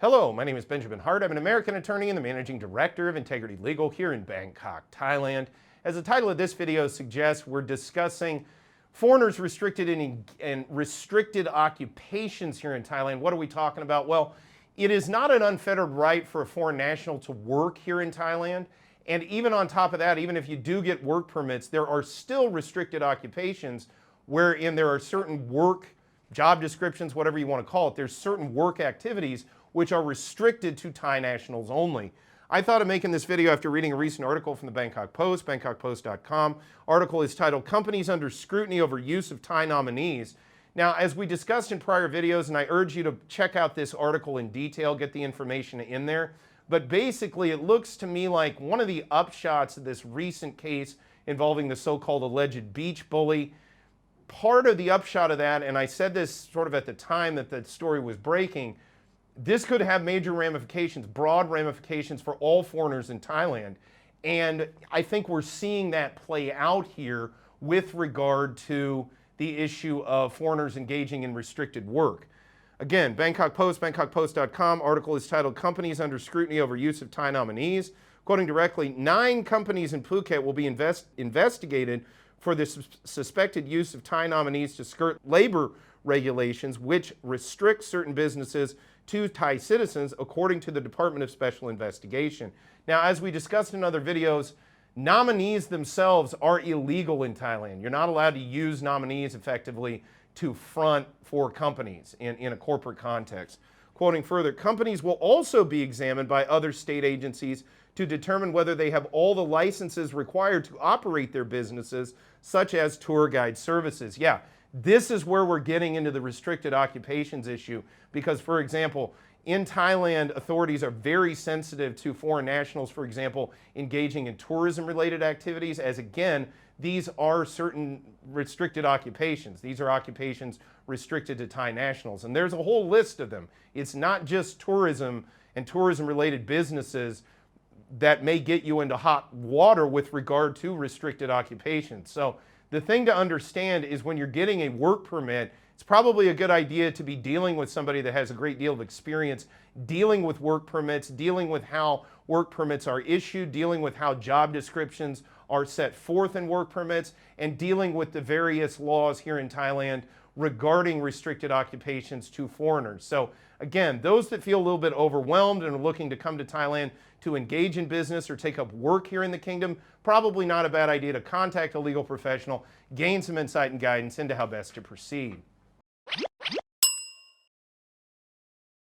Hello, my name is Benjamin Hart. I'm an American attorney and the Managing Director of Integrity Legal here in Bangkok, Thailand. As the title of this video suggests, we're discussing foreigners restricted and restricted occupations here in Thailand. What are we talking about? Well, it is not an unfettered right for a foreign national to work here in Thailand. And even on top of that, even if you do get work permits, there are still restricted occupations wherein there are certain work, job descriptions, whatever you want to call it, there's certain work activities which are restricted to Thai nationals only. I thought of making this video after reading a recent article from the Bangkok Post, bangkokpost.com. Article is titled, Companies Under Scrutiny Over Use of Thai Nominees. Now, as we discussed in prior videos, and I urge you to check out this article in detail, get the information in there, but basically it looks to me like one of the upshots of this recent case involving the so-called alleged beach bully. Part of the upshot of that, and I said this sort of at the time that the story was breaking, this could have major ramifications, broad ramifications for all foreigners in Thailand. And I think we're seeing that play out here with regard to the issue of foreigners engaging in restricted work. Again, Bangkok Post, bangkokpost.com, article is titled, Companies Under Scrutiny Over Use of Thai Nominees. Quoting directly, 9 companies in Phuket will be investigated for the suspected use of Thai nominees to skirt labor regulations which restrict certain businesses to Thai citizens, according to the Department of Special Investigation. Now, as we discussed in other videos, nominees themselves are illegal in Thailand. You're not allowed to use nominees effectively to front for companies in a corporate context. Quoting further, companies will also be examined by other state agencies to determine whether they have all the licenses required to operate their businesses, such as tour guide services. Yeah, this is where we're getting into the restricted occupations issue because, for example, in Thailand, authorities are very sensitive to foreign nationals, for example, engaging in tourism-related activities, as again, these are certain restricted occupations. These are occupations restricted to Thai nationals, and there's a whole list of them. It's not just tourism and tourism-related businesses that may get you into hot water with regard to restricted occupations. So the thing to understand is when you're getting a work permit, it's probably a good idea to be dealing with somebody that has a great deal of experience dealing with work permits, dealing with how work permits are issued, dealing with how job descriptions are set forth in work permits, and dealing with the various laws here in Thailand regarding restricted occupations to foreigners. So again, those that feel a little bit overwhelmed and are looking to come to Thailand to engage in business or take up work here in the kingdom, probably not a bad idea to contact a legal professional, gain some insight and guidance into how best to proceed.